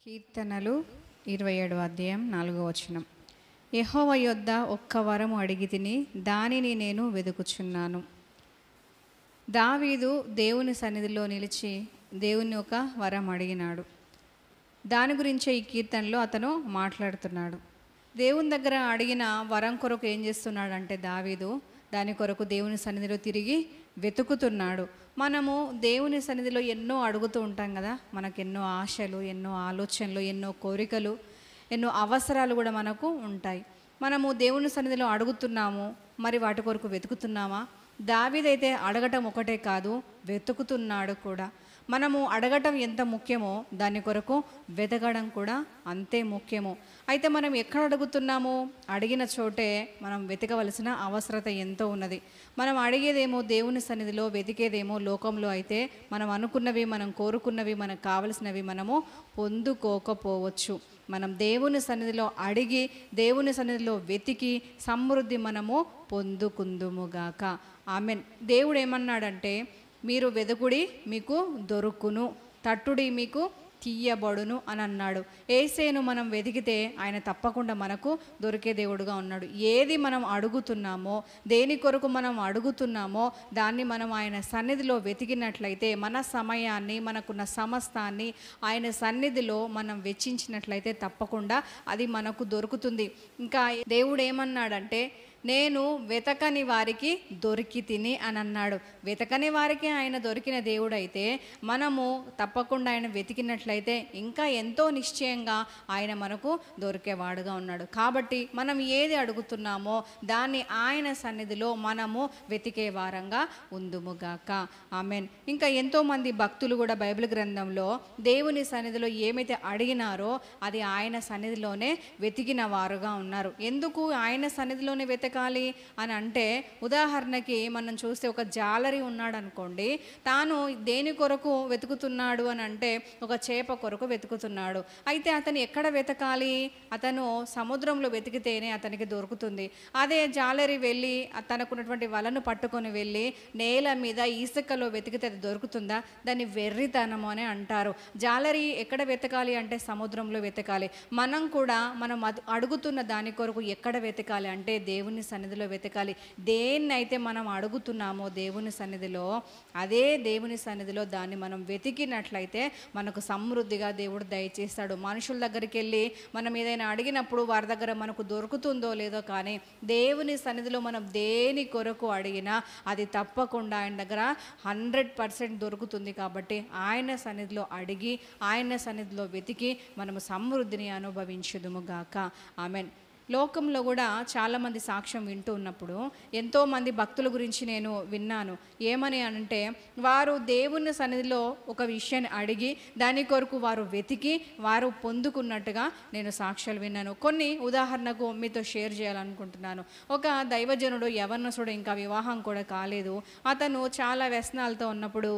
కీర్తనలు 27వ అధ్యాయం 4వ వచనం. యెహోవా యొద్ద ఒక్క వరము అడిగితిని, దానిని నేను వెదుకుచున్నాను. దావీదు దేవుని సన్నిధిలో నిలిచి దేవుని ఒక వరం అడిగినాడు. దాని గురించే ఈ కీర్తనలో అతను మాట్లాడుతున్నాడు. దేవుని దగ్గర అడిగిన వరం కొరకు ఏం చేస్తున్నాడంటే దావీదు దాని కొరకు దేవుని సన్నిధిలో తిరిగి వెతుకుతున్నాడు. మనము దేవుని సన్నిధిలో ఎన్నో అడుగుతూ ఉంటాం కదా. మనకు ఎన్నో ఆశలు, ఎన్నో ఆలోచనలు, ఎన్నో కోరికలు, ఎన్నో అవసరాలు కూడా మనకు ఉంటాయి. మనము దేవుని సన్నిధిలో అడుగుతున్నాము, మరి వాటి కొరకు వెతుకుతున్నామా? దావీదైతే అడగటం ఒకటే కాదు, వెతుకుతున్నాడు కూడా. మనము అడగటం ఎంత ముఖ్యమో దాని కొరకు వెతకడం కూడా అంతే ముఖ్యము. అయితే మనం ఎక్కడ అడుగుతున్నాము? అడిగిన చోటే మనం వెతకవలసిన అవసరత ఎంతో ఉన్నది. మనం అడిగేదేమో దేవుని సన్నిధిలో, వెతికేదేమో లోకంలో. అయితే మనం అనుకున్నవి, మనం కోరుకున్నవి, మనకు కావలసినవి మనము పొందుకోకపోవచ్చు. మనం దేవుని సన్నిధిలో అడిగి, దేవుని సన్నిధిలో వెతికి సమృద్ధి మనము పొందుకుందుముగాక. ఆమెన్. దేవుడు ఏమన్నాడంటే, మీరు వెదుకుడి మీకు దొరుకును, తట్టుడి మీకు తీయబడును అని అన్నాడు. యేసేను మనం వెతికితే ఆయన తప్పకుండా మనకు దొరికే దేవుడుగా ఉన్నాడు. ఏది మనం అడుగుతున్నామో, దేని కొరకు మనం అడుగుతున్నామో దాన్ని మనం ఆయన సన్నిధిలో వెతికినట్లయితే, మన సమయాన్ని, మనకున్న సమస్తాన్ని ఆయన సన్నిధిలో మనం వెచ్చించినట్లయితే తప్పకుండా అది మనకు దొరుకుతుంది. ఇంకా దేవుడు ఏమన్నాడంటే, నేను వెతకని వారికి దొరికి తిని అని అన్నాడు. వెతకని వారికి ఆయన దొరికిన దేవుడైతే మనము తప్పకుండా ఆయన వెతికినట్లయితే ఇంకా ఎంతో నిశ్చయంగా ఆయన మనకు దొరికేవాడుగా ఉన్నాడు. కాబట్టి మనం ఏది అడుగుతున్నామో దాన్ని ఆయన సన్నిధిలో మనము వెతికే వారంగా ఉందుముగాక. ఆమెన్. ఇంకా ఎంతోమంది భక్తులు కూడా బైబిల్ గ్రంథంలో దేవుని సన్నిధిలో ఏమైతే అడిగినారో అది ఆయన సన్నిధిలోనే వెతికిన వారుగా ఉన్నారు. ఎందుకు ఆయన సన్నిధిలోనే వెతకాలి అని అంటే, ఉదాహరణకి మనం చూస్తే ఒక జాలరి ఉన్నాడు అనుకోండి. తాను దేని కొరకు వెతుకుతున్నాడు అని అంటే ఒక చేప కొరకు వెతుకుతున్నాడు. అయితే అతను ఎక్కడ వెతకాలి? అతను సముద్రంలో వెతికితేనే అతనికి దొరుకుతుంది. అదే జాలరి వెళ్ళి తనకున్నటువంటి వలను పట్టుకొని వెళ్ళి నేల మీద ఇసుకలో వెతికితే అది దొరుకుతుందా? దాన్ని వెర్రితనము అని అంటారు. జాలరి ఎక్కడ వెతకాలి అంటే సముద్రంలో వెతకాలి. మనం కూడా మనం అడుగుతున్న దాని కొరకు ఎక్కడ వెతకాలి అంటే దేవుని సన్నిధిలో వెతకాలి. దేన్నైతే మనం అడుగుతున్నామో దేవుని సన్నిధిలో, అదే దేవుని సన్నిధిలో దాన్ని మనం వెతికినట్లయితే మనకు సమృద్ధిగా దేవుడు దయచేస్తాడు. మనుషుల దగ్గరికి వెళ్ళి మనం ఏదైనా అడిగినప్పుడు వారి దగ్గర మనకు దొరుకుతుందో లేదో, కానీ దేవుని సన్నిధిలో మనం దేని కొరకు అడిగినా అది తప్పకుండా ఆయన దగ్గర 100% దొరుకుతుంది. కాబట్టి ఆయన సన్నిధిలో అడిగి, ఆయన సన్నిధిలో వెతికి మనము సమృద్ధిని అనుభవించుదుము గాక. ఆమెన్. లోకంలో కూడా చాలామంది సాక్ష్యం వింటూ ఉన్నప్పుడు ఎంతోమంది భక్తుల గురించి నేను విన్నాను. ఏమని అంటే, వారు దేవుని సన్నిధిలో ఒక విషయాన్ని అడిగి దాని కొరకు వారు వెతికి వారు పొందుకున్నట్టుగా నేను సాక్ష్యాలు విన్నాను. కొన్ని ఉదాహరణకు మీతో షేర్ చేయాలనుకుంటున్నాను. ఒక దైవజనుడు, యవనసుడు, ఇంకా వివాహం కూడా కాలేదు. అతను చాలా వ్యసనాలతో ఉన్నప్పుడు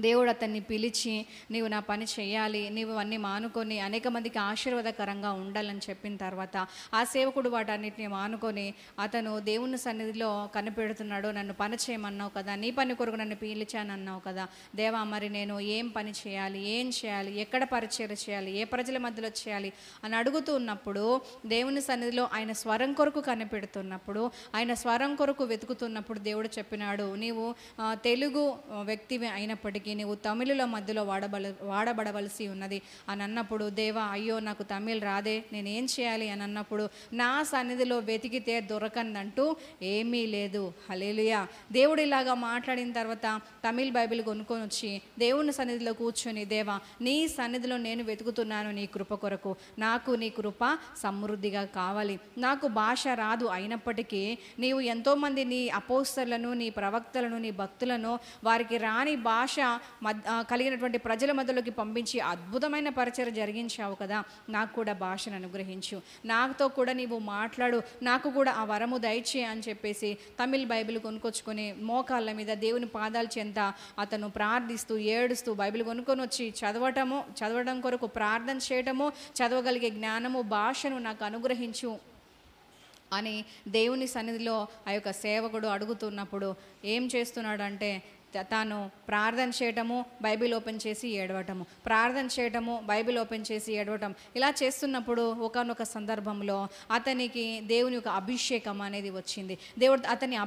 దేవుడు అతన్ని పిలిచి, నీవు నా పని చేయాలి, నీవు అన్నీ మానుకొని అనేక మందికి ఆశీర్వాదకరంగా ఉండాలని చెప్పిన తర్వాత ఆ సేవకుడు వాటన్నిటిని మానుకొని అతను దేవుని సన్నిధిలో కనిపెడుతున్నాడు. నన్ను పని చేయమన్నావు కదా, నీ పని కొరకు నన్ను పిలిచాను అన్నావు కదా దేవా, మరి నేను ఏం పని చేయాలి, ఏం చేయాలి, ఎక్కడ పరిచయం చేయాలి, ఏ ప్రజల మధ్యలో చేయాలి అని అడుగుతూ ఉన్నప్పుడు, దేవుని సన్నిధిలో ఆయన స్వరం కొరకు కనిపెడుతున్నప్పుడు, ఆయన స్వరం కొరకు వెతుకుతున్నప్పుడు దేవుడు చెప్పినాడు, నీవు తెలుగు వ్యక్తివి అయినప్పటికీ నీవు తమిళుల మధ్యలో వాడబడవలసి ఉన్నది అని అన్నప్పుడు, దేవా అయ్యో నాకు తమిళ్ రాదే, నేనేం చేయాలి అని అన్నప్పుడు, నా సన్నిధిలో వెతికితే దొరకందంటూ ఏమీ లేదు. హల్లెలూయా. దేవుడు ఇలాగా మాట్లాడిన తర్వాత తమిళ్ బైబిల్ కొనుక్కొని వచ్చి దేవుని సన్నిధిలో కూర్చొని, దేవా నీ సన్నిధిలో నేను వెతుకుతున్నాను నీ కృప కొరకు, నాకు నీ కృప సమృద్ధిగా కావాలి. నాకు భాష రాదు, అయినప్పటికీ నీవు ఎంతోమంది నీ అపోస్తలులను, నీ ప్రవక్తలను, నీ భక్తులను వారికి రాని భాష కలిగినటువంటి ప్రజల మధ్యలోకి పంపించి అద్భుతమైన పరిచయం జరిగించావు కదా, నాకు కూడా భాషను అనుగ్రహించు, నాతో కూడా నీవు మాట్లాడు, నాకు కూడా ఆ వరము దయచే అని చెప్పేసి తమిళ్ బైబిల్ కొనుక్కొచ్చుకొని మోకాళ్ళ మీద దేవుని పాదాల చెంత అతను ప్రార్థిస్తూ ఏడుస్తూ బైబిల్ కొనుక్కొని వచ్చి చదవడం కొరకు ప్రార్థన చేయటము, చదవగలిగే జ్ఞానము, భాషను నాకు అనుగ్రహించు అని దేవుని సన్నిధిలో ఆ యొక్క సేవకుడు అడుగుతున్నప్పుడు ఏం చేస్తున్నాడు అంటే, తాను ప్రార్థన చేయటము, బైబిల్ ఓపెన్ చేసి ఏడవటము, ప్రార్థన చేయటము, బైబిల్ ఓపెన్ చేసి ఏడవటం, ఇలా చేస్తున్నప్పుడు ఒకానొక సందర్భంలో అతనికి దేవుని యొక్క అభిషేకం అనేది వచ్చింది. దేవుడు అతన్ని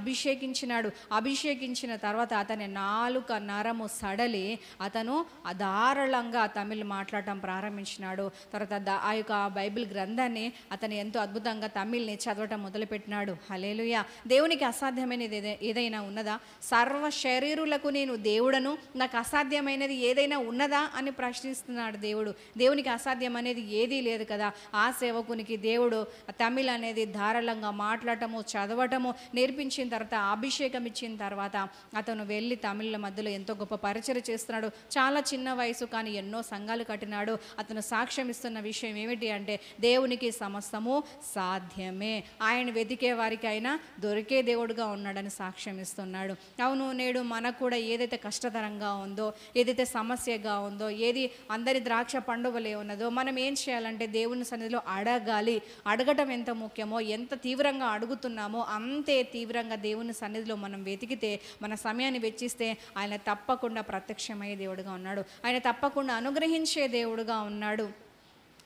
అభిషేకించిన తర్వాత అతని నాలుక నరము సడలి అతను ధారాళంగా తమిళ్ మాట్లాడటం ప్రారంభించినాడు. తర్వాత ఆ యొక్క బైబిల్ గ్రంథాన్ని అతను ఎంతో అద్భుతంగా తమిళ్ని చదవటం మొదలుపెట్టినాడు. హల్లెలూయా. దేవునికి అసాధ్యమైనది ఏదైనా ఉన్నదా? సర్వ శరీరులకు నేను దేవుడను, నాకు అసాధ్యమైనది ఏదైనా ఉన్నదా అని ప్రశ్నిస్తున్నాడు దేవుడు. దేవునికి అసాధ్యం అనేది ఏదీ లేదు కదా. ఆ సేవకునికి దేవుడు తమిళ్ అనేది ధారాళంగా మాట్లాడటము, చదవటము నేర్పించిన తర్వాత, అభిషేకం ఇచ్చిన తర్వాత అతను వెళ్ళి తమిళ మధ్యలో ఎంతో గొప్ప పరిచయం చేస్తున్నాడు. చాలా చిన్న వయసు, కానీ ఎన్నో సంఘాలు కట్టినాడు. అతను సాక్ష్యం ఇస్తున్న విషయం ఏమిటి అంటే, దేవునికి సమస్తము సాధ్యమే, ఆయన వెతికే వారికి ఆయన దొరికే దేవుడుగా ఉన్నాడని సాక్ష్యం ఇస్తున్నాడు. అవును, నేడు మనకు కూడా ఏదైతే కష్టతరంగా ఉందో, ఏదైతే సమస్యగా ఉందో, ఏది అందరి ద్రాక్ష పండుగలే ఉన్నదో, మనం ఏం చేయాలంటే దేవుని సన్నిధిలో అడగాలి. అడగటం ఎంత ముఖ్యమో, ఎంత తీవ్రంగా అడుగుతున్నామో అంతే తీవ్రంగా దేవుని సన్నిధిలో మనం వెతికితే, మన సమయాన్ని వెచ్చిస్తే ఆయన తప్పకుండా ప్రత్యక్షమయ్యే దేవుడుగా ఉన్నాడు. ఆయన తప్పకుండా అనుగ్రహించే దేవుడుగా ఉన్నాడు.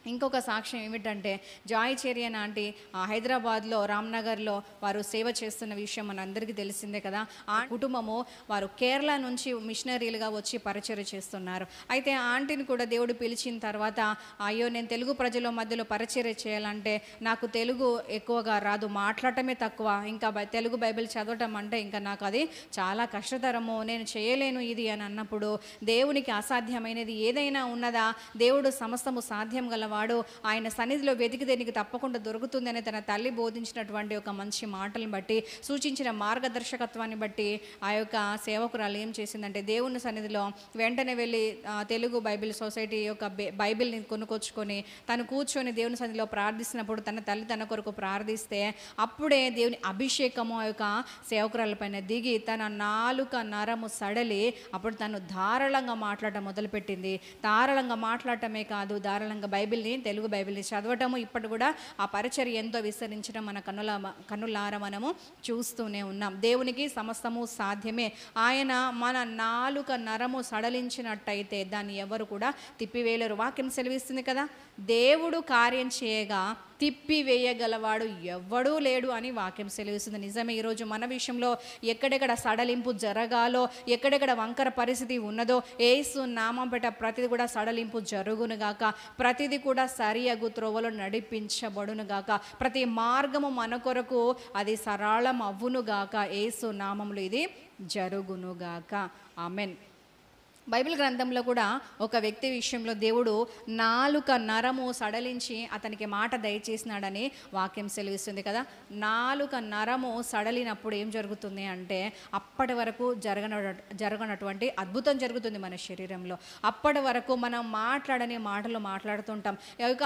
ఇంకొక సాక్ష్యం ఏమిటంటే, జాయ్ చెరియన్ ఆంటీ హైదరాబాద్లో రామ్నగర్లో వారు సేవ చేస్తున్న విషయం మనందరికీ తెలిసిందే కదా. ఆ కుటుంబము వారు కేరళ నుంచి మిషనరీలుగా వచ్చి పరిచయం చేస్తున్నారు. అయితే ఆంటీని కూడా దేవుడు పిలిచిన తర్వాత, అయ్యో నేను తెలుగు ప్రజల మధ్యలో పరిచయం చేయాలంటే నాకు తెలుగు ఎక్కువగా రాదు, మాట్లాడటమే తక్కువ, ఇంకా తెలుగు బైబిల్ చదవటం అంటే ఇంకా నాకు అది చాలా కష్టతరము, నేను చేయలేను ఇది అని అన్నప్పుడు, దేవునికి అసాధ్యమైనది ఏదైనా ఉన్నదా? దేవుడు సమస్తము సాధ్యం గల వాడు, ఆయన సన్నిధిలో వెతికితే నీకు తప్పకుండా దొరుకుతుందని తన తల్లి బోధించినటువంటి ఒక మంచి మాటలను బట్టి, సూచించిన మార్గదర్శకత్వాన్ని బట్టి ఆ యొక్క సేవకురాలు ఏం చేసిందంటే, దేవుని సన్నిధిలో వెంటనే వెళ్ళి తెలుగు బైబిల్ సొసైటీ యొక్క బైబిల్ని కొనుక్కొచ్చుకొని తను కూర్చొని దేవుని సన్నిధిలో ప్రార్థిస్తున్నప్పుడు తన తల్లి తన కొరకు ప్రార్థిస్తే, అప్పుడే దేవుని అభిషేకము ఆ యొక్క సేవకురాల పైన దిగి తన నాలుక నరము సడలి అప్పుడు తను ధారాళంగా మాట్లాడటం మొదలుపెట్టింది. ధారాళంగా మాట్లాడటమే కాదు, ధారాళంగా తెలుగు బైబిల్ని చదవటము, ఇప్పటి కూడా ఆ పరిచర్య ఎంతో విస్తరించడం మన కన్నులారా మనము చూస్తూనే ఉన్నాం. దేవునికి సమస్తము సాధ్యమే. ఆయన మన నాలుక నరము సడలించినట్టయితే దాన్ని ఎవరు కూడా తిప్పివేయలేరు. వాక్యం సెలవిస్తుంది కదా, దేవుడు కార్యం చేయగా తిప్పివేయగలవాడు ఎవ్వడూ లేడు అని వాక్యం సెలవిస్తుంది. నిజమే, ఈరోజు మన విషయంలో ఎక్కడెక్కడ సడలింపు జరగాలో, ఎక్కడెక్కడ వంకర పరిస్థితి ఉన్నదో, యేసు నామం పెట్ట ప్రతిది కూడా సడలింపు జరుగునుగాక, ప్రతిది కూడా సరి అగు త్రోవలో నడిపించబడునుగాక, ప్రతి మార్గము మన కొరకు అది సరళం అవ్వునుగాక, యేసు నామములో ఇది జరుగునుగాక. ఆమెన్. బైబిల్ గ్రంథంలో కూడా ఒక వ్యక్తి విషయంలో దేవుడు నాలుక నరము సడలించి అతనికి మాట దయచేసినాడని వాక్యం సెలవిస్తుంది కదా. నాలుక నరము సడలినప్పుడు ఏం జరుగుతుంది అంటే, అప్పటి వరకు జరగనటువంటి అద్భుతం జరుగుతుంది మన శరీరంలో. అప్పటి వరకు మనం మాట్లాడని మాటలు మాట్లాడుతుంటాం. ఇక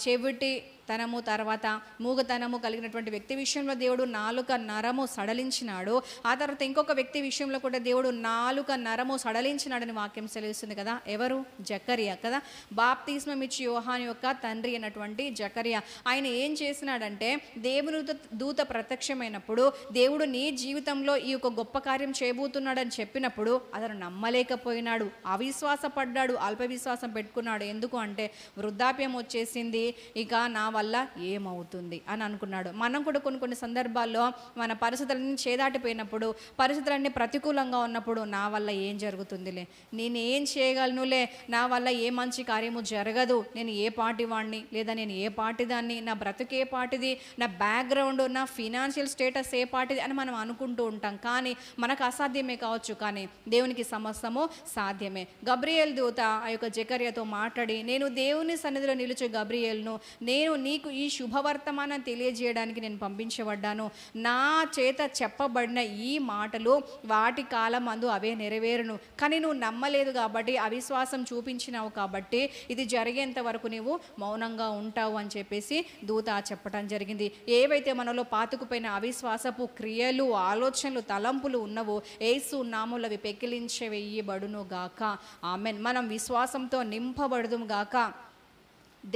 చెవిటి తనము తర్వాత మూగతనము కలిగినటువంటి వ్యక్తి విషయంలో దేవుడు నాలుక నరము సడలించినాడు. ఆ తర్వాత ఇంకొక వ్యక్తి విషయంలో కూడా దేవుడు నాలుక నరము సడలించినాడని వాక్యం సెలవిస్తుంది కదా. ఎవరు? జకరియా కదా. బాప్తిస్మం ఇచ్చి యోహాను యొక్క తండ్రి అయినటువంటి జకరియా. ఆయన ఏం చేసినాడంటే, దేవుని దూత ప్రత్యక్షమైనప్పుడు దేవుడు నీ జీవితంలో ఈ యొక్క గొప్ప కార్యం చేయబోతున్నాడని చెప్పినప్పుడు అతను నమ్మలేకపోయినాడు, అవిశ్వాసపడ్డాడు, అల్ప విశ్వాసం పెట్టుకున్నాడు. ఎందుకు అంటే, వృద్ధాప్యం వచ్చేసింది, ఇక నా వల్ల ఏమవుతుంది అని అనుకున్నాడు. మనం కూడా కొన్ని సందర్భాల్లో మన పరిస్థితులన్నీ చేదాటిపోయినప్పుడు, పరిస్థితులన్నీ ప్రతికూలంగా ఉన్నప్పుడు, నా వల్ల ఏం జరుగుతుందిలే, నేను ఏం చేయగలనులే, నా వల్ల ఏ మంచి కార్యము జరగదు, నేను ఏ పార్టీ వాడిని లేదా నేను ఏ పార్టీ దాన్ని, నా బ్రతుకు ఏ పార్టీది, నా బ్యాక్గ్రౌండ్, నా ఫినాన్షియల్ స్టేటస్ ఏ పార్టీది అని మనం అనుకుంటూ ఉంటాం. కానీ మనకు అసాధ్యమే కావచ్చు, కానీ దేవునికి సమస్తము సాధ్యమే. గబ్రియేల్ దూత ఆ యొక్క జకర్యాతో మాట్లాడి, నేను దేవుని సన్నిధిలో నిలుచు గబ్రియేల్ను, నేను నీకు ఈ శుభవర్తమానం తెలియజేయడానికి నేను పంపించబడ్డాను, నా చేత చెప్పబడిన ఈ మాటలు వాటి కాలం అందు అవే నెరవేరును, కానీ నువ్వు నమ్మలేదు కాబట్టి, అవిశ్వాసం చూపించినావు కాబట్టి ఇది జరిగేంత వరకు నీవు మౌనంగా ఉంటావు అని చెప్పేసి దూత చెప్పడం జరిగింది. ఏవైతే మనలో పాతుకుపోయిన అవిశ్వాసపు క్రియలు, ఆలోచనలు, తలంపులు ఉన్నవో యేసు నామములో అవి పెకిలించవేయబడును గాక. ఆమెన్. మనం విశ్వాసంతో నింపబడుదుము గాక.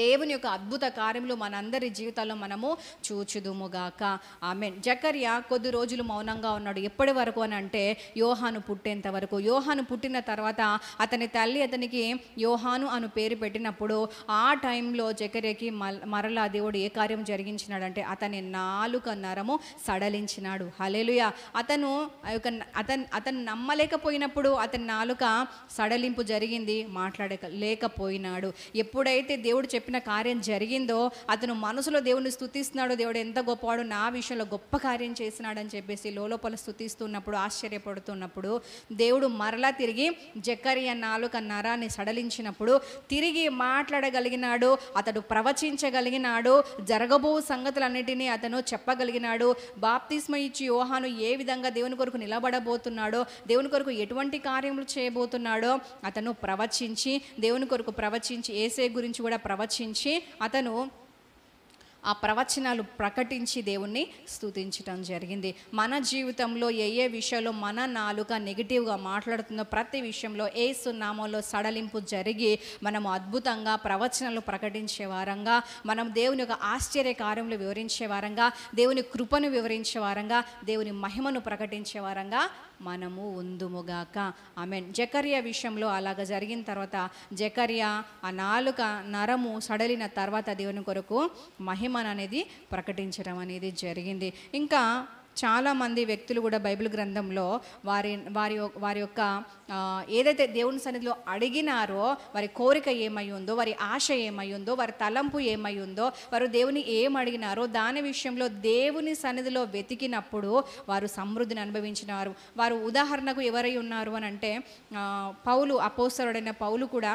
దేవుని యొక్క అద్భుత కార్యములు మనందరి జీవితాల్లో మనము చూచుదుముగాక. ఆమేన్. జకర్యా కొద్ది రోజులు మౌనంగా ఉన్నాడు. ఎప్పటి వరకు అని అంటే యోహాను పుట్టేంత వరకు. యోహాను పుట్టిన తర్వాత అతని తల్లి అతనికి యోహాను అను పేరు పెట్టినప్పుడు ఆ టైంలో జకర్యాకి మరలా దేవుడు ఏ కార్యం జరిగించినాడంటే అతని నాలుక నరము సడలించినాడు. హల్లెలూయా. అతను నమ్మలేకపోయినప్పుడు అతని నాలుక సడలింపు జరిగింది, మాట్లాడలేకపోయినాడు. ఎప్పుడైతే దేవుడు చెప్పిన కార్యం జరిగిందో అతను మనసులో దేవుని స్తుతిస్తున్నాడు. దేవుడు ఎంత గొప్పవాడు, నా విషయంలో గొప్ప కార్యం చేసినాడని చెప్పేసి లోపల స్తుతిస్తున్నప్పుడు, ఆశ్చర్యపడుతున్నప్పుడు దేవుడు మరలా తిరిగి జకర్యా నాలుక నరాన్ని సడలించినప్పుడు తిరిగి మాట్లాడగలిగినాడు. అతడు ప్రవచించగలిగినాడు. జరగబో సంగతులన్నిటినీ అతను చెప్పగలిగినాడు. బాప్తిస్మ ఇచ్చి యోహాను ఏ విధంగా దేవుని కొరకు నిలబడబోతున్నాడో, దేవుని కొరకు ఎటువంటి కార్యములు చేయబోతున్నాడో అతను ప్రవచించి, దేవుని కొరకు ప్రవచించి, యేసే గురించి కూడా ప్రవచించి అతను ఆ ప్రవచనాలు ప్రకటించి దేవుణ్ణి స్తుతించటం జరిగింది. మన జీవితంలో ఏ విషయంలో మన నాలుక నెగిటివ్గా మాట్లాడుతుందో ప్రతి విషయంలో యేసు నామములో సడలింపు జరిగి మనము అద్భుతంగా ప్రవచనాలు ప్రకటించే వారంగా, మనం దేవుని యొక్క ఆశ్చర్య కార్యములు వివరించే వారంగా, దేవుని కృపను వివరించే వారంగా, దేవుని మహిమను ప్రకటించే వారంగా మనము ఉందుముగాక. ఆమేన్. జకర్యా విషయంలో అలాగ జరిగిన తర్వాత జకర్యా ఆ నాలుక నరము సడలిన తర్వాత దేవుని కొరకు మహిమను అనేది ప్రకటించడం అనేది జరిగింది. ఇంకా చాలామంది వ్యక్తులు కూడా బైబిల్ గ్రంథంలో వారి యొక్క ఏదైతే దేవుని సన్నిధిలో అడిగినారో వారి కోరిక ఏమై ఉందో, వారి ఆశ ఏమై ఉందో, వారి తలంపు ఏమై ఉందో, వారు దేవుని ఏం అడిగినారో దాని విషయంలో దేవుని సన్నిధిలో వెతికినప్పుడు వారు సమృద్ధిని అనుభవించినారు. వారు ఉదాహరణకు ఎవరై ఉన్నారు అని అంటే పౌలు, అపోస్తలుడైన పౌలు కూడా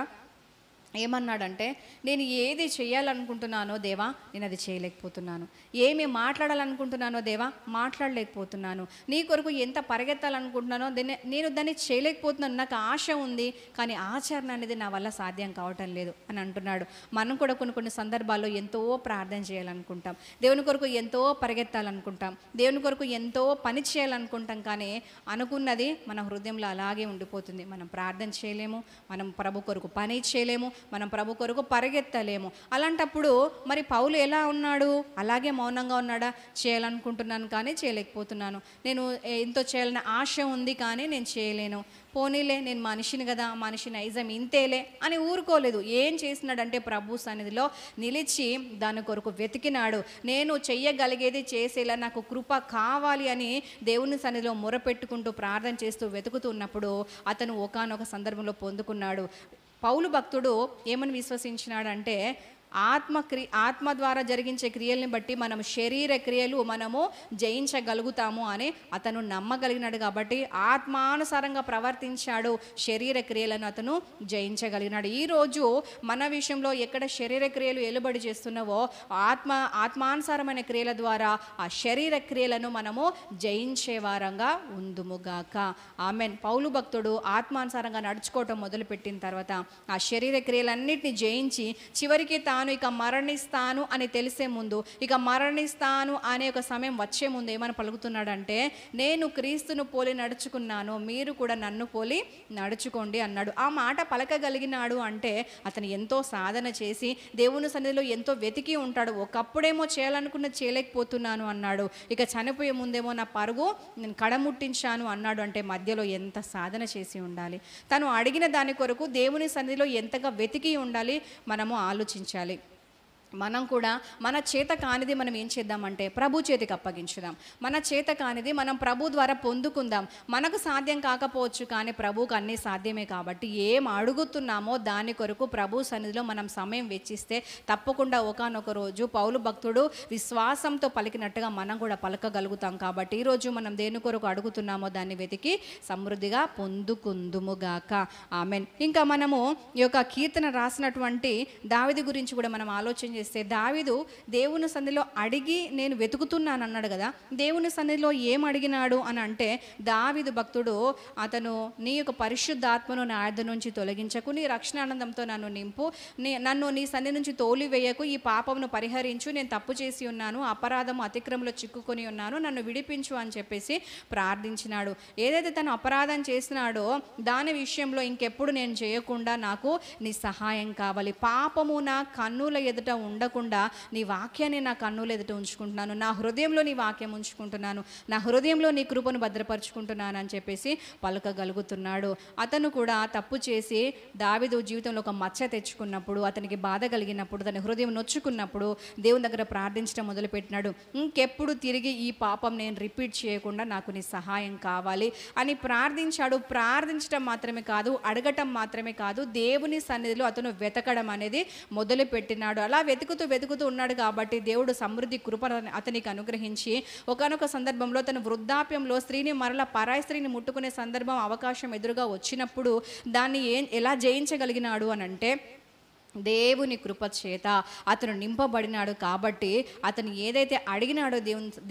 ఏమన్నాడంటే, నేను ఏది చేయాలనుకుంటున్నానో దేవా నేను అది చేయలేకపోతున్నాను, ఏమి మాట్లాడాలనుకుంటున్నానో దేవా మాట్లాడలేకపోతున్నాను, నీ కొరకు ఎంత పరిగెత్తాలనుకుంటున్నానో నేను దాన్ని చేయలేకపోతున్నాను, నాకు ఆశ ఉంది కానీ ఆచరణ అనేది నా వల్ల సాధ్యం కావటం లేదు అని అంటున్నాడు. మనం కూడా కొన్ని సందర్భాల్లో ఎంతో ప్రార్థన చేయాలనుకుంటాం, దేవుని కొరకు ఎంతో పరిగెత్తాలనుకుంటాం, దేవుని కొరకు ఎంతో పని చేయాలనుకుంటాం, కానీ అనుకున్నది మన హృదయంలో అలాగే ఉండిపోతుంది. మనం ప్రార్థన చేయలేము, మనం ప్రభు కొరకు పని చేయలేము, మనం ప్రభు కొరకు పరిగెత్తలేము. అలాంటప్పుడు మరి పౌలు ఎలా ఉన్నాడు? అలాగే మౌనంగా ఉన్నాడా? చేయాలనుకుంటున్నాను కానీ చేయలేకపోతున్నాను, నేను ఎంతో చేయాలని ఆశ ఉంది కానీ నేను చేయలేను, పోనీలే నేను మనిషిని కదా, మనిషి నైజం ఇంతేలే అని ఊరుకోలేదు. ఏం చేసినాడంటే ప్రభు సన్నిధిలో నిలిచి దాని కొరకు వెతికినాడు. నేను చెయ్యగలిగేది చేసేలా నాకు కృప కావాలి అని దేవుని సన్నిధిలో మొరపెట్టుకుంటూ ప్రార్థన చేస్తూ వెతుకుతున్నప్పుడు అతను ఒకానొక సందర్భంలో పొందుకున్నాడు. పౌలు భక్తుడు ఏమని విశ్వసించినాడంటే ఆత్మ ద్వారా జరిగించే క్రియల్ని బట్టి మనం శరీర క్రియలు మనము జయించగలుగుతాము అని అతను నమ్మగలిగినాడు. కాబట్టి ఆత్మానుసారంగా ప్రవర్తించాడు, శరీర క్రియలను అతను జయించగలిగినాడు. ఈరోజు మన విషయంలో ఎక్కడ శరీర క్రియలు ఎలుబడి చేస్తున్నావో ఆత్మానుసారమైన క్రియల ద్వారా ఆ శరీర క్రియలను మనము జయించే వారంగా ఉందుముగాక. ఆమెన్. పౌలు భక్తుడు ఆత్మానుసారంగా నడుచుకోవటం మొదలుపెట్టిన తర్వాత ఆ శరీర క్రియలన్నిటిని జయించి చివరికి తాను ఇక మరణిస్తాను అని తెలిసే ముందు, ఇక మరణిస్తాను అనే ఒక సమయం వచ్చే ముందు ఏమని పలుకుతున్నాడంటే, నేను క్రీస్తును పోలి నడుచుకున్నాను, మీరు కూడా నన్ను పోలి నడుచుకోండి అన్నాడు. ఆ మాట పలకగలిగినాడు అంటే అతను ఎంతో సాధన చేసి దేవుని సన్నిధిలో ఎంతో వెతికి ఉంటాడు. ఒకప్పుడేమో చేయాలనుకున్నది చేయలేకపోతున్నాను అన్నాడు, ఇక చనిపోయే ముందేమో నా పరుగు నేను కడముట్టించాను అన్నాడు. అంటే మధ్యలో ఎంత సాధన చేసి ఉండాలి, తను అడిగిన దాని కొరకు దేవుని సన్నిధిలో ఎంతగా వెతికి ఉండాలి మనము ఆలోచించాలి. మనం కూడా మన చేత కానిది మనం ఏం చేద్దామంటే ప్రభు చేతికి అప్పగించుదాం. మన చేత కానిది మనం ప్రభు ద్వారా పొందుకుందాం. మనకు సాధ్యం కాకపోవచ్చు కానీ ప్రభువుకు అన్నీ సాధ్యమే. కాబట్టి ఏం అడుగుతున్నామో దాని కొరకు ప్రభు సన్నిధిలో మనం సమయం వెచ్చిస్తే తప్పకుండా ఒకానొక రోజు పౌలు భక్తుడు విశ్వాసంతో పలికినట్టుగా మనం కూడా పలకగలుగుతాం. కాబట్టి ఈరోజు మనం దేని కొరకు అడుగుతున్నామో దాన్ని వెతికి సమృద్ధిగా పొందుకుందుముగాక. ఆమెన్. ఇంకా మనము ఈ యొక్క కీర్తన రాసినటువంటి దావీదు గురించి కూడా మనం ఆలోచన చేస్తే దావీదు దేవుని సన్నిధిలో అడిగి నేను వెతుకుతున్నాను అన్నాడు కదా. దేవుని సన్నిధిలో ఏం అడిగినాడు అని అంటే, దావీదు భక్తుడు అతను నీ యొక్క పరిశుద్ధాత్మను నా యొద్ద నుంచి తొలగించకు, నీ రక్షణానందంతో నన్ను నింపు, నన్ను నీ సన్నిధి నుంచి తోలివేయకు, ఈ పాపమును పరిహరించు, నేను తప్పు చేసి ఉన్నాను, అపరాధము అతిక్రమంలో చిక్కుకొని ఉన్నాను, నన్ను విడిపించు అని చెప్పేసి ప్రార్థించినాడు. ఏదైతే తను అపరాధం చేసినాడో దాని విషయంలో ఇంకెప్పుడు నేను చేయకుండా నాకు నీ సహాయం కావాలి. పాపము నా కన్నుల ఎదుట ఉండకుండా నీ వాక్యాన్ని నా కన్నుల ఎదుట ఉంచుకుంటున్నాను, నా హృదయంలో నీ వాక్యం ఉంచుకుంటున్నాను, నా హృదయంలో నీ కృపను భద్రపరుచుకుంటున్నాను అని చెప్పేసి పలకగలుగుతున్నాడు. అతను కూడా తప్పు చేసి దావీదు జీవితంలో ఒక మచ్చ తెచ్చుకున్నప్పుడు, అతనికి బాధ కలిగినప్పుడు, తన హృదయం నొచ్చుకున్నప్పుడు దేవుని దగ్గర ప్రార్థించడం మొదలుపెట్టినాడు. ఇంకెప్పుడు తిరిగి ఈ పాపం నేను రిపీట్ చేయకుండా నాకు నీ సహాయం కావాలి అని ప్రార్థించాడు. ప్రార్థించడం మాత్రమే కాదు, అడగటం మాత్రమే కాదు, దేవుని సన్నిధిలో అతను వెతకడం అనేది మొదలుపెట్టినాడు. అలా వెతుకుతూ ఉన్నాడు కాబట్టి దేవుడు సమృద్ధి కృప అతనికి అనుగ్రహించి ఒకానొక సందర్భంలో తన వృద్ధాప్యంలో స్త్రీని మరలా పరాయి స్త్రీని ముట్టుకునే సందర్భం అవకాశం ఎదురుగా వచ్చినప్పుడు దాన్ని ఎలా జయించగలిగినాడు అని అంటే, దేవుని కృప చేత అతను నింపబడినాడు. కాబట్టి అతను ఏదైతే అడిగినాడో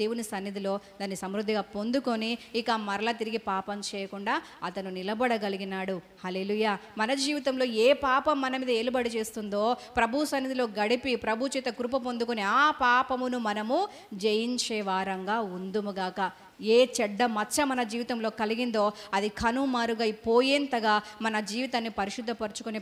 దేవుని సన్నిధిలో దాన్ని సమృద్ధిగా పొందుకొని ఇక మరలా తిరిగి పాపం చేయకుండా అతను నిలబడగలిగినాడు. హల్లెలూయా. మన జీవితంలో ఏ పాపం మన మీద ఏలుబడి చేస్తుందో ప్రభు సన్నిధిలో గడిపి ప్రభు చేత కృప పొందుకొని ఆ పాపమును మనము జయించే వారంగా ఉందుముగాక. ఏ చెడ్డ మచ్చ మన జీవితంలో కలిగిందో అది కనుమరుగై పోయేంతగా మన జీవితాన్ని పరిశుద్ధపరచుకొని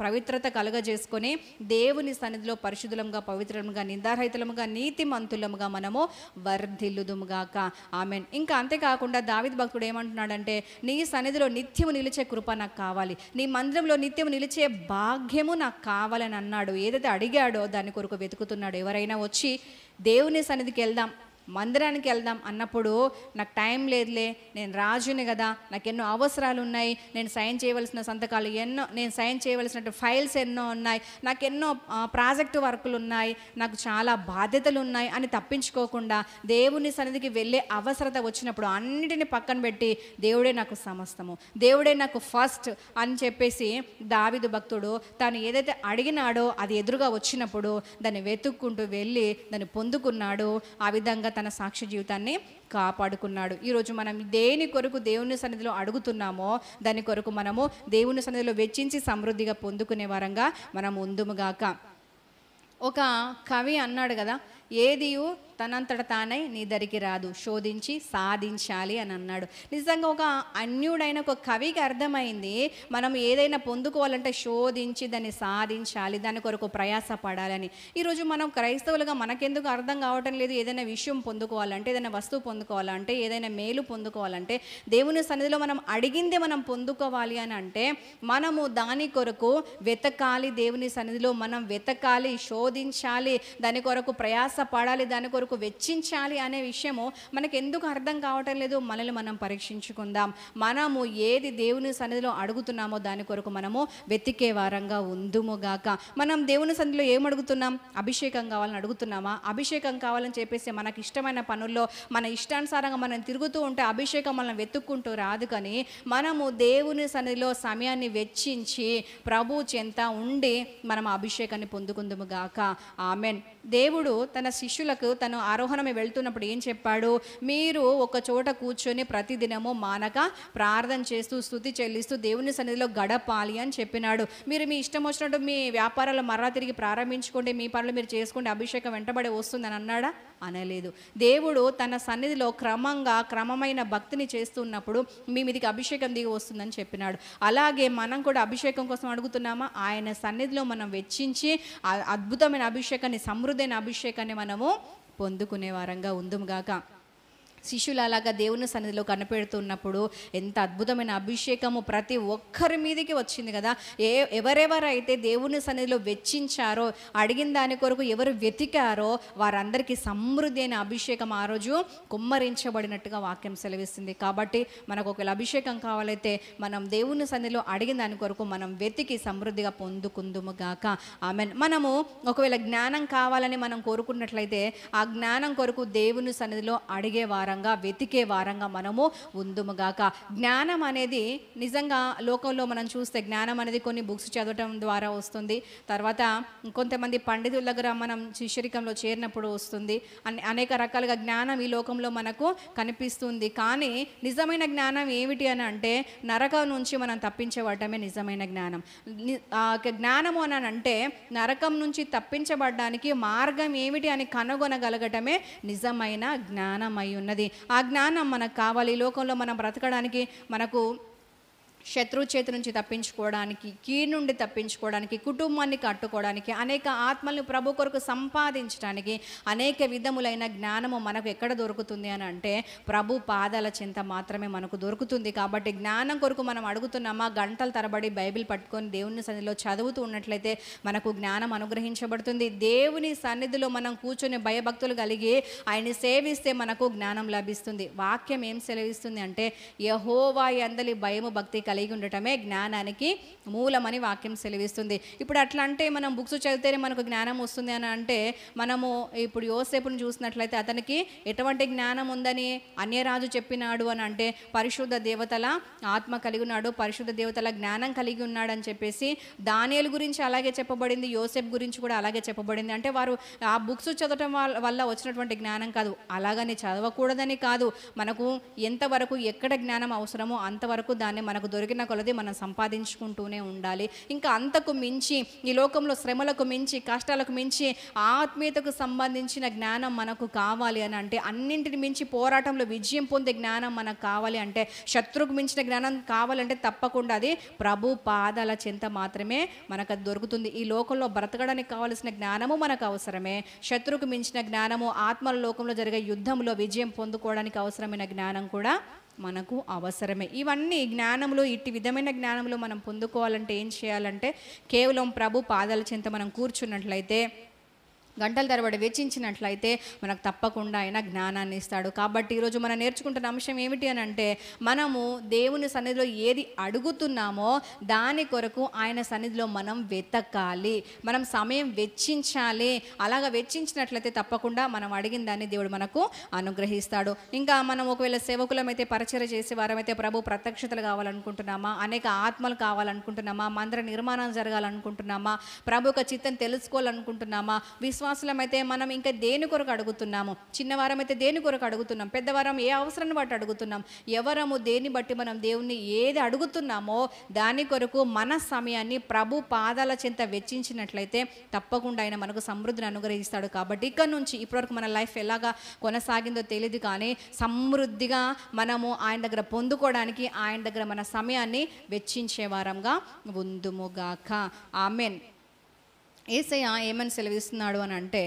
పవిత్రత కలుగజేసుకొని దేవుని సన్నిధిలో పరిశుద్ధులంగా, పవిత్రముగా, నిందారహితులముగా, నీతిమంతులముగా మనము వర్ధిల్లుదుముగాక. ఆమెన్. ఇంకా అంతేకాకుండా దావీదు భక్తుడు ఏమంటున్నాడంటే, నీ సన్నిధిలో నిత్యము నిలిచే కృప నాకు కావాలి, నీ మందిరంలో నిత్యము నిలిచే భాగ్యము నాకు కావాలని అన్నాడు. ఏదైతే అడిగాడో దాని కొరకు వెతుకుతున్నాడు. ఎవరైనా వచ్చి దేవుని సన్నిధికి వెళ్దాం, మందిరానికి వెళ్దాం అన్నప్పుడు నాకు టైం లేదులే, నేను రాజుని కదా, నాకు ఎన్నో అవసరాలు ఉన్నాయి, నేను సైన్ చేయవలసిన సంతకాలు ఎన్నో, నేను సైన్ చేయవలసిన ఫైల్స్ ఎన్నో ఉన్నాయి, నాకు ఎన్నో ప్రాజెక్టు వర్కులు ఉన్నాయి, నాకు చాలా బాధ్యతలు ఉన్నాయి అని తప్పించుకోకుండా దేవుని సన్నిధికి వెళ్ళే అవసరత వచ్చినప్పుడు అన్నిటిని పక్కన పెట్టి దేవుడే నాకు సమస్తము, దేవుడే నాకు ఫస్ట్ అని చెప్పేసి దావీదు భక్తుడు తాను ఏదైతే అడిగినాడో అది ఎదురుగా వచ్చినప్పుడు దాన్ని వెతుక్కుంటూ వెళ్ళి దాన్ని పొందుకున్నాడు. ఆ విధంగా తన సాక్షి జీవితాన్ని కాపాడుకున్నాడు. ఈరోజు మనం దేని కొరకు దేవుని సన్నిధిలో అడుగుతున్నామో దాని కొరకు మనము దేవుని సన్నిధిలో వెచ్చించి సమృద్ధిగా పొందుకునే వారంగా మనం ఉందుముగాక. ఒక కవి అన్నాడు కదా, ఏదియు తనంతట తానై నీ దరికి రాదు, శోధించి సాధించాలి అని అన్నాడు. నిజంగా ఒక అన్యుడైన ఒక కవికి అర్థమైంది, మనం ఏదైనా పొందుకోవాలంటే శోధించి దాన్ని సాధించాలి, దాని కొరకు ప్రయాస పడాలని. ఈరోజు మనం క్రైస్తవులుగా మనకెందుకు అర్థం కావటం లేదు, ఏదైనా విషయం పొందుకోవాలంటే, ఏదైనా వస్తువు పొందుకోవాలంటే, ఏదైనా మేలు పొందుకోవాలంటే, దేవుని సన్నిధిలో మనం అడిగిందే మనం పొందుకోవాలి అని అంటే మనము దాని కొరకు వెతకాలి, దేవుని సన్నిధిలో మనం వెతకాలి, శోధించాలి, దాని కొరకు ప్రయాస పడాలి, దాని కొరకు వెచ్చించాలి అనే విషయము మనకు ఎందుకు అర్థం కావటం లేదు. మనల్ని మనం పరీక్షించుకుందాం. మనము ఏది దేవుని సన్నిధిలో అడుగుతున్నామో దాని కొరకు మనము వెతికే వారంగా ఉందుముగాక. మనం దేవుని సన్నిధిలో ఏం అడుగుతున్నాం? అభిషేకం కావాలని అడుగుతున్నామా? అభిషేకం కావాలని చెప్పేసి మనకి ఇష్టమైన పనుల్లో మన ఇష్టానుసారంగా మనం తిరుగుతూ ఉంటే అభిషేకం మనం వెతుక్కుంటూ రాదు. కానీ మనము దేవుని సన్నిధిలో సమయాన్ని వెచ్చించి ప్రభు చెంత ఉండి మనం అభిషేకాన్ని పొందుకుందుముగాక. ఆమెన్. దేవుడు తన శిష్యులకు తను ఆరోహణమే వెళ్తున్నప్పుడు ఏం చెప్పాడు? మీరు ఒక చోట కూర్చొని ప్రతిదినము మానక ప్రార్థన చేస్తూ స్తుతి చెల్లిస్తూ దేవుని సన్నిధిలో గడపాలి అని చెప్పినాడు. మీరు మీ ఇష్టం వచ్చినట్టు మీ వ్యాపారాలు మరలా తిరిగి ప్రారంభించుకోండి, మీ పనులు మీరు చేసుకోండి, అభిషేకం వెంటబడి వస్తుందని అన్నాడా? అనలేదు. దేవుడు తన సన్నిధిలో క్రమమైన భక్తిని చేస్తున్నప్పుడు మీ మీదికి అభిషేకం దిగి వస్తుందని చెప్పినాడు. అలాగే మనం కూడా అభిషేకం కోసం అడుగుతున్నామా? ఆయన సన్నిధిలో మనం వెచ్చించి అద్భుతమైన అభిషేకాన్ని, సమృద్ధైన అభిషేకాన్ని మనము పొందుకునే వారంగా ఉందుముగాక. శిష్యులు అలాగా దేవుని సన్నిధిలో కనిపెడుతున్నప్పుడు ఎంత అద్భుతమైన అభిషేకము ప్రతి ఒక్కరి మీదకి వచ్చింది కదా. ఎవరెవరైతే దేవుని సన్నిధిలో వెచ్చించారో, అడిగిన దాని కొరకు ఎవరు వెతికారో వారందరికీ సమృద్ధి అయిన అభిషేకం ఆ రోజు కుమ్మరించబడినట్టుగా వాక్యం సెలవిస్తుంది. కాబట్టి మనకు ఒకవేళ అభిషేకం కావాలైతే మనం దేవుని సన్నిధిలో అడిగిన దాని కొరకు మనం వెతికి సమృద్ధిగా పొందుకుందుము గాక. ఆమెన్. మనము ఒకవేళ జ్ఞానం కావాలని మనం కోరుకున్నట్లయితే ఆ జ్ఞానం కొరకు దేవుని సన్నిధిలో అడిగే వారంగా వారంగా, వెతికే వారంగా మనము ఉందుముగాక. జ్ఞానం అనేది నిజంగా లోకంలో మనం చూస్తే జ్ఞానం అనేది కొన్ని బుక్స్ చదవటం ద్వారా వస్తుంది. తర్వాత కొంతమంది పండితుల దగ్గర మనం శిష్యరికంలో చేరినప్పుడు వస్తుంది. అనేక రకాలుగా జ్ఞానం ఈ లోకంలో మనకు కనిపిస్తుంది. కానీ నిజమైన జ్ఞానం ఏమిటి అని అంటే నరకం నుంచి మనం తప్పించబడటమే నిజమైన జ్ఞానం. జ్ఞానము అని అంటే నరకం నుంచి తప్పించబడడానికి మార్గం ఏమిటి అని కనుగొనగలగటమే నిజమైన జ్ఞానం అయి ఉన్నది. ఆ జ్ఞానం మనకు కావాలి. ఈ లోకంలో మనం బ్రతకడానికి మనకు శత్రువు చేతి నుంచి తప్పించుకోవడానికి, కీడు నుండి తప్పించుకోవడానికి, కుటుంబాన్ని కట్టుకోవడానికి, అనేక ఆత్మల్ని ప్రభు కొరకు సంపాదించడానికి అనేక విధములైన జ్ఞానము మనకు ఎక్కడ దొరుకుతుంది అని అంటే ప్రభు పాదాల చెంత మాత్రమే మనకు దొరుకుతుంది. కాబట్టి జ్ఞానం కొరకు మనం అడుగుతున్నామా? గంటల తరబడి బైబిల్ పట్టుకొని దేవుని సన్నిధిలో చదువుతూ ఉన్నట్లయితే మనకు జ్ఞానం అనుగ్రహించబడుతుంది. దేవుని సన్నిధిలో మనం కూర్చొని భయభక్తులు కలిగి ఆయన్ని సేవిస్తే మనకు జ్ఞానం లభిస్తుంది. వాక్యం ఏం సెలవిస్తుంది అంటే యెహోవా యందలి భయము భక్తి కలిగి ఉండటమే జ్ఞానానికి మూలమని వాక్యం సెలవిస్తుంది. ఇప్పుడు అట్లా అంటే మనం బుక్స్ చదివితేనే మనకు జ్ఞానం వస్తుంది అని అంటే మనము ఇప్పుడు యోసేపుని చూసినట్లయితే అతనికి ఎటువంటి జ్ఞానం ఉందని అన్యరాజు చెప్పినాడు అని అంటే పరిశుద్ధ దేవతల ఆత్మ కలిగి ఉన్నాడు, పరిశుద్ధ దేవతల జ్ఞానం కలిగి ఉన్నాడని చెప్పేసి దానియేలు గురించి అలాగే చెప్పబడింది, యోసేపు గురించి కూడా అలాగే చెప్పబడింది. అంటే వారు ఆ బుక్స్ చదవటం వల్ల వచ్చినటువంటి జ్ఞానం కాదు, అలాగని చదవకూడదని కాదు. మనకు ఎంతవరకు ఎక్కడ జ్ఞానం అవసరమో అంతవరకు దాన్ని మనకు దొరికిన కొలది మనం సంపాదించుకుంటూనే ఉండాలి. ఇంకా అంతకు మించి ఈ లోకంలో శ్రమలకు మించి, కష్టాలకు మించి ఆత్మీయతకు సంబంధించిన జ్ఞానం మనకు కావాలి అని అంటే, అన్నింటిని మించి పోరాటంలో విజయం పొందే జ్ఞానం మనకు కావాలి అంటే, శత్రువుకు మించిన జ్ఞానం కావాలంటే తప్పకుండా అది ప్రభు పాదాల చెంత మాత్రమే మనకు అది దొరుకుతుంది. ఈ లోకంలో బ్రతకడానికి కావలసిన జ్ఞానము మనకు అవసరమే. శత్రువుకు మించిన జ్ఞానము, ఆత్మల లోకంలో జరిగే యుద్ధంలో విజయం పొందుకోవడానికి అవసరమైన జ్ఞానం కూడా మనకు అవసరమే. ఇవన్నీ జ్ఞానములు, ఇట్టి విధమైన జ్ఞానములు మనం పొందుకోవాలంటే ఏం చేయాలంటే కేవలం ప్రభు పాదాల చెంత మనం కూర్చున్నట్లయితే, గంటల తరబడి వెచ్చించినట్లయితే మనకు తప్పకుండా ఆయన జ్ఞానాన్ని ఇస్తాడు. కాబట్టి ఈరోజు మనం నేర్చుకుంటున్న అంశం ఏమిటి అని అంటే మనము దేవుని సన్నిధిలో ఏది అడుగుతున్నామో దాని కొరకు ఆయన సన్నిధిలో మనం వెతకాలి, మనం సమయం వెచ్చించాలి. అలాగా వెచ్చించినట్లయితే తప్పకుండా మనం అడిగిన దాన్ని దేవుడు మనకు అనుగ్రహిస్తాడు. ఇంకా మనం ఒకవేళ సేవకులమైతే, పరిచర్య చేసే వారమైతే ప్రభు ప్రత్యక్షతలు కావాలనుకుంటున్నామా, అనేక ఆత్మలు కావాలనుకుంటున్నామా, మందిర నిర్మాణం జరగాలనుకుంటున్నామా, ప్రభు యొక్క చిత్తం తెలుసుకోవాలనుకుంటున్నామా, విశ్వాసులమైతే మనం ఇంకా దేని కొరకు అడుగుతున్నాము, చిన్నవారమైతే దేని కొరకు అడుగుతున్నాం, పెద్దవారం ఏ అవసరాన్ని బట్టి అడుగుతున్నాం, ఎవరము దేన్ని బట్టి మనం దేవుణ్ణి ఏది అడుగుతున్నామో దాని కొరకు మన సమయాన్ని ప్రభు పాదాల చెంత వెచ్చించినట్లయితే తప్పకుండా ఆయన మనకు సమృద్ధిని అనుగ్రహిస్తాడు. కాబట్టి ఇక్కడ నుంచి ఇప్పటివరకు మన లైఫ్ ఎలాగా కొనసాగిందో తెలియదు, కానీ సమృద్ధిగా మనము ఆయన దగ్గర పొందుకోవడానికి ఆయన దగ్గర మన సమయాన్ని వెచ్చించే వారంగా ఉందుముగాక. ఆమెన్. యేసయ్య ఏమని సెలవిస్తున్నాడు అని అంటే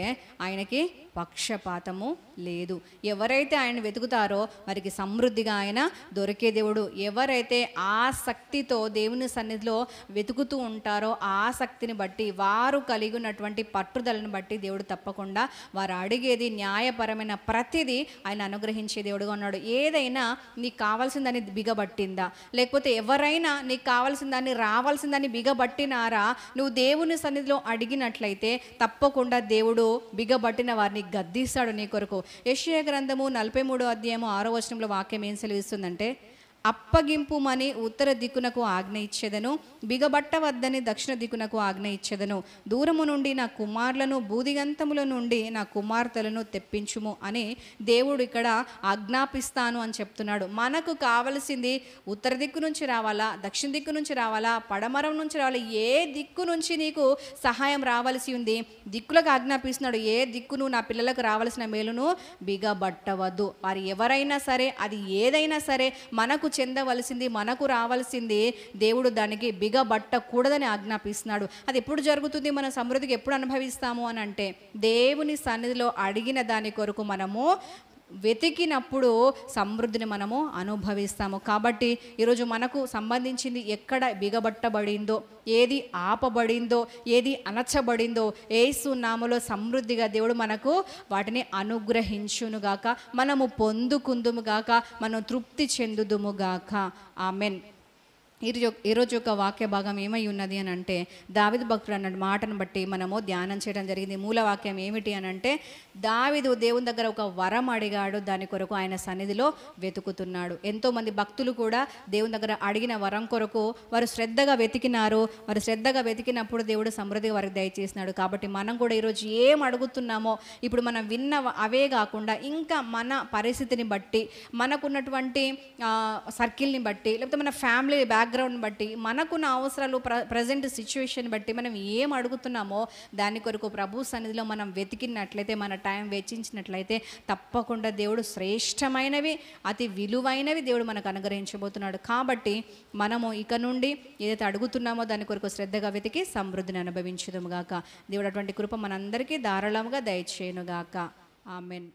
ఆయనకి పక్షపాతము లేదు. ఎవరైతే ఆయన వెతుకుతారో వారికి సమృద్ధిగా ఆయన దొరికే దేవుడు. ఎవరైతే ఆసక్తితో దేవుని సన్నిధిలో వెతుకుతూ ఉంటారో ఆసక్తిని బట్టి, వారు కలిగి ఉన్నటువంటి పట్టుదలను బట్టి దేవుడు తప్పకుండా వారు అడిగేది న్యాయపరమైన ప్రతిదీ ఆయన అనుగ్రహించే దేవుడుగా ఉన్నాడు. ఏదైనా నీకు కావాల్సిన దాన్ని బిగబట్టిందా, లేకపోతే ఎవరైనా నీకు కావాల్సిన దాన్ని, రావాల్సిన దాన్ని బిగబట్టినారా, నువ్వు దేవుని సన్నిధిలో అడిగినట్లయితే తప్పకుండా దేవుడు బిగబట్టిన వారిని గద్దిస్తాడు నీ కొరకు. యెషయా గ్రంథము 43వ అధ్యాయము 6వ వచనంలో వాక్యం ఏం సెలవిస్తుందంటే, అప్పగింపుమని ఉత్తర దిక్కునకు ఆజ్ఞ ఇచ్చేదను, బిగబట్టవద్దని దక్షిణ దిక్కునకు ఆజ్ఞ ఇచ్చేదను, దూరము నుండి నా కుమారులను, బూదిగంతముల నుండి నా కుమార్తెలను తెప్పించుము అని దేవుడు ఇక్కడ ఆజ్ఞాపిస్తాను అని చెప్తున్నాడు. మనకు కావలసింది ఉత్తర దిక్కు నుంచి రావాలా, దక్షిణ దిక్కు నుంచి రావాలా, పడమరం నుంచి రావాలా, ఏ దిక్కు నుంచి నీకు సహాయం రావాల్సి ఉంది దిక్కులకు ఆజ్ఞాపిస్తున్నాడు. ఏ దిక్కును నా పిల్లలకు రావాల్సిన మేలును బిగబట్టవద్దు. వారు ఎవరైనా సరే, అది ఏదైనా సరే, మనకు చెందవలసింది, మనకు రావాల్సింది, దేవుడు దానికి బిగబట్టకూడదని ఆజ్ఞాపిస్తున్నాడు. అది ఎప్పుడు జరుగుతుంది, మన సమృద్ధికి ఎప్పుడు అనుభవిస్తాము అని అంటే దేవుని సన్నిధిలో అడిగిన దాని కొరకు మనము వెతికినప్పుడు సమృద్ధిని మనము అనుభవిస్తాము. కాబట్టి ఈరోజు మనకు సంబంధించింది ఎక్కడ బిగబట్టబడిందో, ఏది ఆపబడిందో, ఏది అణచబడిందో యేసు నామములో సమృద్ధిగా దేవుడు మనకు వాటిని అనుగ్రహించునుగాక, మనము పొందుకుందుముగాక, మనం తృప్తి చెందుదుముగాక. ఆమెన్. ఈరోజు యొక్క వాక్య భాగం ఏమై ఉన్నది అని అంటే, దావీదు భక్తుడు అన్న మాటను బట్టి మనము ధ్యానం చేయడం జరిగింది. మూల వాక్యం ఏమిటి అని అంటే, దావీదు దేవుని దగ్గర ఒక వరం అడిగాడు, దాని కొరకు ఆయన సన్నిధిలో వెతుకుతున్నాడు. ఎంతోమంది భక్తులు కూడా దేవుని దగ్గర అడిగిన వరం కొరకు వారు శ్రద్ధగా వెతికినారు. వారు శ్రద్ధగా వెతికినప్పుడు దేవుడు సమృద్ధిగా వారికి దయచేసినాడు. కాబట్టి మనం కూడా ఈరోజు ఏం అడుగుతున్నామో, ఇప్పుడు మనం విన్న అవే కాకుండా ఇంకా మన పరిస్థితిని బట్టి, మనకున్నటువంటి సర్కిల్ని బట్టి, లేకపోతే మన ఫ్యామిలీ బ్యాక్గ్రౌండ్ బట్టి, మనకున్న అవసరాలు, ప్రజెంట్ సిచ్యువేషన్ బట్టి మనం ఏం అడుగుతున్నామో దాని కొరకు ప్రభు సన్నిధిలో మనం వెతికినట్లయితే, మన టైం వెచ్చించినట్లయితే తప్పకుండా దేవుడు శ్రేష్టమైనవి, అతి విలువైనవి దేవుడు మనకు అనుగ్రహించబోతున్నాడు. కాబట్టి మనము ఇక నుండి ఏదైతే అడుగుతున్నామో దాని కొరకు శ్రద్ధగా వెతికి సమృద్ధిని అనుభవించుదుము గాక. దేవుడు అటువంటి కృప మనందరికీ ధారాళంగా దయచేయును గాక. ఆమెన్.